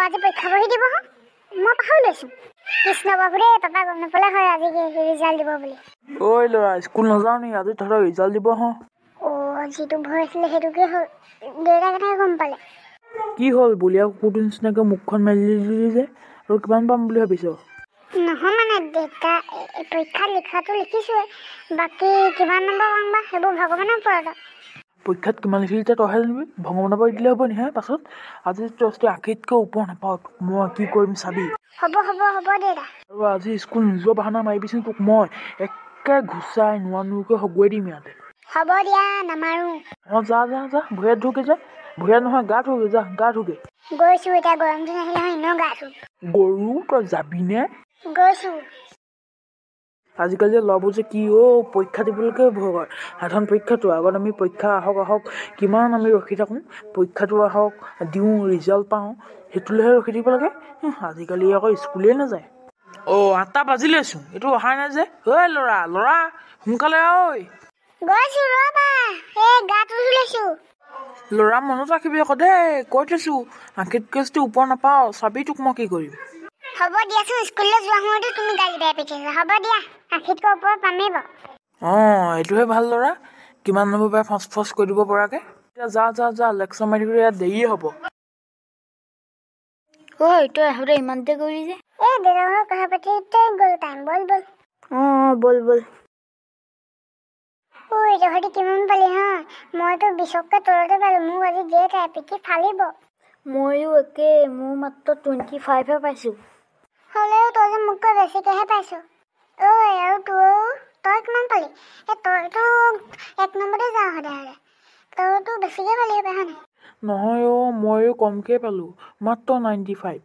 আজি পৰীক্ষা বহি দিব হ মই পাহৰি লৈছো কৃষ্ণ বাবু ৰে পাপা গম নাপালে হয় আজি ৰিজাল্ট দিব বুলি ঐ ল'ৰা স্কুল নাযাও নি আজি তহঁতৰ ৰিজাল্ট দিব হ যিটো ভয় আছিলে সেইটোকে হ'ল দেউতাৰ কথাই গম পালে কি হ'ল বুলিয়া কুকুৰটোৰ নিচিনাকৈ মুখখন মেলি দিলি যে আৰু কিমান পাম বুলি ভাবিছ নহয় মানে দেউতা পৰীক্ষা লিখাটো লিখিছোৱে বাকী কিমান নম্বৰ পাম বা সেইবোৰ ভগৱানৰ ওপৰত পৰীক্ষাত কিমান লিখিলি তই তইহে জানিবি ভগৱানৰ পৰা দিলে হ'ব নি হে পাছত আজি তই আশীতকৈ ওপৰ নাপাওঁ মই কি কৰিম চাবি হ'ব দেউতা আৰু আজি স্কুল নোযোৱা বাহানা মাৰিবিচোন তোক মই একে ঘুচাই নোৱাকৈ হগুৱাই দিম ইয়াতে হ'ব দিয়া নামাৰো যা ভৰিয়াত ধুকে যা ভৰিয়াত নহয় গা ধুগে যা গা ধুগে গৈছো এতিয়া গৰম দিন আহিলে হয় এনেও গা ধুম গৰু তই যাবিনে গৈছো আজিকালি ল'ৰাবোৰ যে কি পৰীক্ষা দিবলৈকে ভয় কৰে সাধাৰণ পৰীক্ষাটো আগত আমি পৰীক্ষা আহক কিমান আমি ৰখি থাকোঁ পৰীক্ষাটো আহক দিওঁ ৰিজাল্ট পাওঁ সেইটোলৈহে ৰখি থাকিব লাগে আজিকালি আকৌ স্কুলেই নাযায় 8টা বাজিলেচোন এইটো অহা নাই যে ঐ ল'ৰা সোনকালে ঐ গৈছো ৰবা গাটো ধুইছো ল'ৰা মনত ৰাখিবি আকৌ দেই কৈ থৈছো আশীতকৈ যদি ওপৰ নাপাওঁ চাবি তোক মই কি কৰিম হ'ব দিয়াচোন স্কুললৈ যোৱা সময়তো তুমি গালি বেয়া পিঠিছা হ'ব দিয়া আশীতকৈ ওপৰত পামেই বাৰু এইটোহে ভাল ল'ৰা কিমান নম্বৰ পাই ফচ কৰি দিব পৰাকে এতিয়া যা লেকচাৰ মাৰি থাকিলে ইয়াত দেৰিয়ে হ'ব তই আহোঁতে ইমান দেৰি কৰিলি যে দেউতাৰ কথা পাতি গ'ল টাইম বল বল তহঁতি কিমান পালি হা মইতো 20কে তলতে পালো মোক আজি দিয়ে তাই পিঠি ফালিব ময়ো একে মোৰ মাত্ৰ 25হে পাইছোঁ হ'লেও তই যে মোতকৈ বেছিকেহে পাইছ আৰু তই কিমান পালি তইতো 1 নম্বৰতে যাওঁ সদায় তইতো বেছিকে পালি হয় নাই নহয় ময়ো কমকৈ পালোঁ মাত্ৰ 95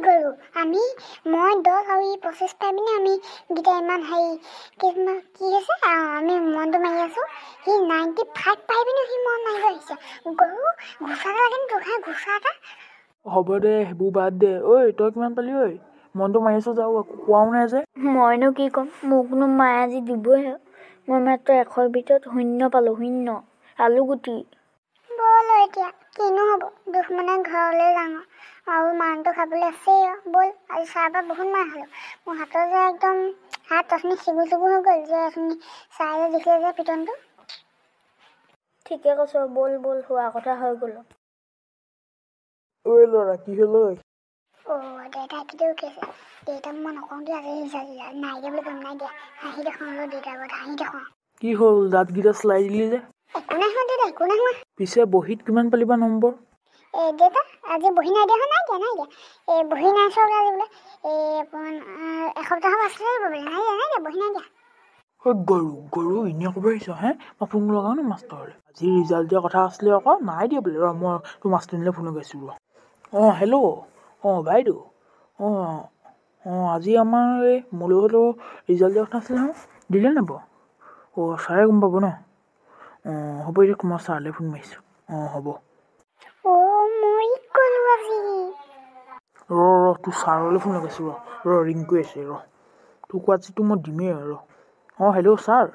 গৰু মই 10 আৰু 25 পাই পিনে আমি গীতা ইমান কি হৈছে আমি মনটো মাৰি আছো সি 95 পাই পিনে সি মন মাৰিব আহিছে গৰু ঘোচাটা লাগে নি তোৰ ঘোচা এটা হ'ব দে সেইবোৰ বাদ দে তই কিমান পালি মনটো মাৰি আছো যাওঁ একো কোৱাও নাই যে মইনো কি ক'ম মোকনো মায়ে আজি দিবহে মই মাত্ৰ 100ৰ ভিতৰত 0 পালোঁ 0 আলুগুটি ব'ল এতিয়া কিনো হ'ব দুখ মানে ঘৰলৈ যাওঁ আৰু মানটো খাবলৈ আছেই ব'ল আজি চাহৰ পৰা বহুত মাৰ খালোঁ মোৰ হাতৰ যে একদম হাত অথনি চিগু হৈ গ'ল যে অথনি চাহ যে দিছিলে যে পিটনটো ঠিকে কৈছ ব'ল হোৱা কথা হৈ গ'ল ল'ৰা কি হ'ল দেউতাই কেতিয়াও উঠিছে দেউতাক মই নকওঁ দিয়া আজি নাই দিয়া বুলি ক'ম নাই দিয়া হাঁহি দেখুৱাওঁ দেউতাৰ আগত হাঁহি দেখুৱাওঁ কি হ'ল দাঁতকেইটা চলাই দিলি যে একো নাই হোৱা দেউতা একো নাই হোৱা পিছে বহীত কিমান পালিবা নম্বৰ দেউতা আজি বহি নাই দিয়া নাই দিয়া বহি নাই চোৱা আজি বোলে এসপ্তাহ আছিলে বোলে নাই দিয়া বহি নাই দিয়া গৰু এনেই ক'ব আহিছ হে মই ফোন লগাওঁ ন মাষ্টৰলৈ আজি ৰিজাল্ট দিয়া কথা আছিলে আকৌ নাই দিয়া বোলে মই তোৰ মাষ্টৰনিলৈ ফোন লগাইছোঁ হেল্ল' বাইদেউ আজি আমাৰ এই মলুহঁতৰ ৰিজাল্ট দিয়া কথা আছিলে নহয় দিলে নাব ছাৰে গম পাব ন হ'ব দিয়ক মই ছাৰলৈ ফোন মাৰিছোঁ হ'ব তোৰ ছাৰলৈ ফোন লগাইছোঁ ৰিং কৰি আছে তোক আজিতো মই দিমেই হেল্ল' ছাৰ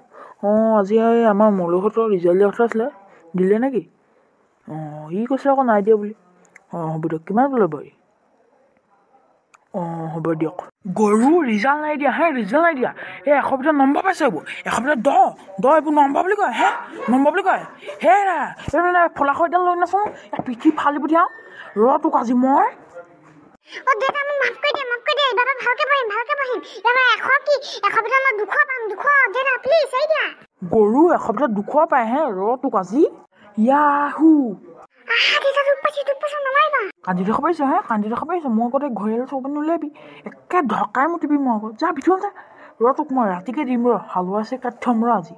আজি আমাৰ মলুহঁতৰ ৰিজাল্ট দিয়া কথা আছিলে দিলে নেকি ই কৈছে আকৌ নাই দিয়া বুলি হ'ব দিয়ক কিমান বোলে বাৰু হ'ব দিয়ক গৰু ৰিজাল্ট নাই দিয়া ৰিজাল্ট নাই দিয়া 100 ভিতৰত নম্বৰ পাইছে এইবোৰ 100 ভিতৰত 10 এইবোৰ নম্বৰ বুলি কয় নম্বৰ বুলি কয় ফলাশৰডাল লৈ নাচোন পিঠি ফালি পঠিয়াওঁ তোক আজি মই দেউতা মোক মাফ কৰি দিয়া এইবাৰ ভালকে পঢ়িম এইবাৰ 100 কি 100 ভিতৰত মই 200 পাম 200 দেউতা প্লিজ এই দিয়া গৰু 100 ভিতৰত 200 পায় তোক আজি ইয়াহু কান্দি দেখা পাইছ মই আগতে ঘৰিয়াল চৌপান উলিয়াবি একে ধকাই মুতিবি মই আকৌ যা ভিতৰত যা তোক মই ৰাতিকে দিম হালোৱা আছে কাটি থ'ম আজি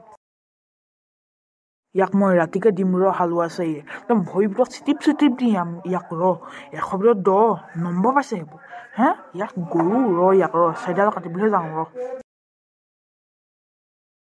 ইয়াক মই ৰাতিকে দিম হালোৱা আছে একদম ভৰিৰ ভিতৰত চিটিপ দিম ইয়াক 100 ভিতৰত 10 নম্বৰ পাইছে এইবোৰ ইয়াক গৰু ইয়াক চাইডাল কাটিবলৈ যাওঁ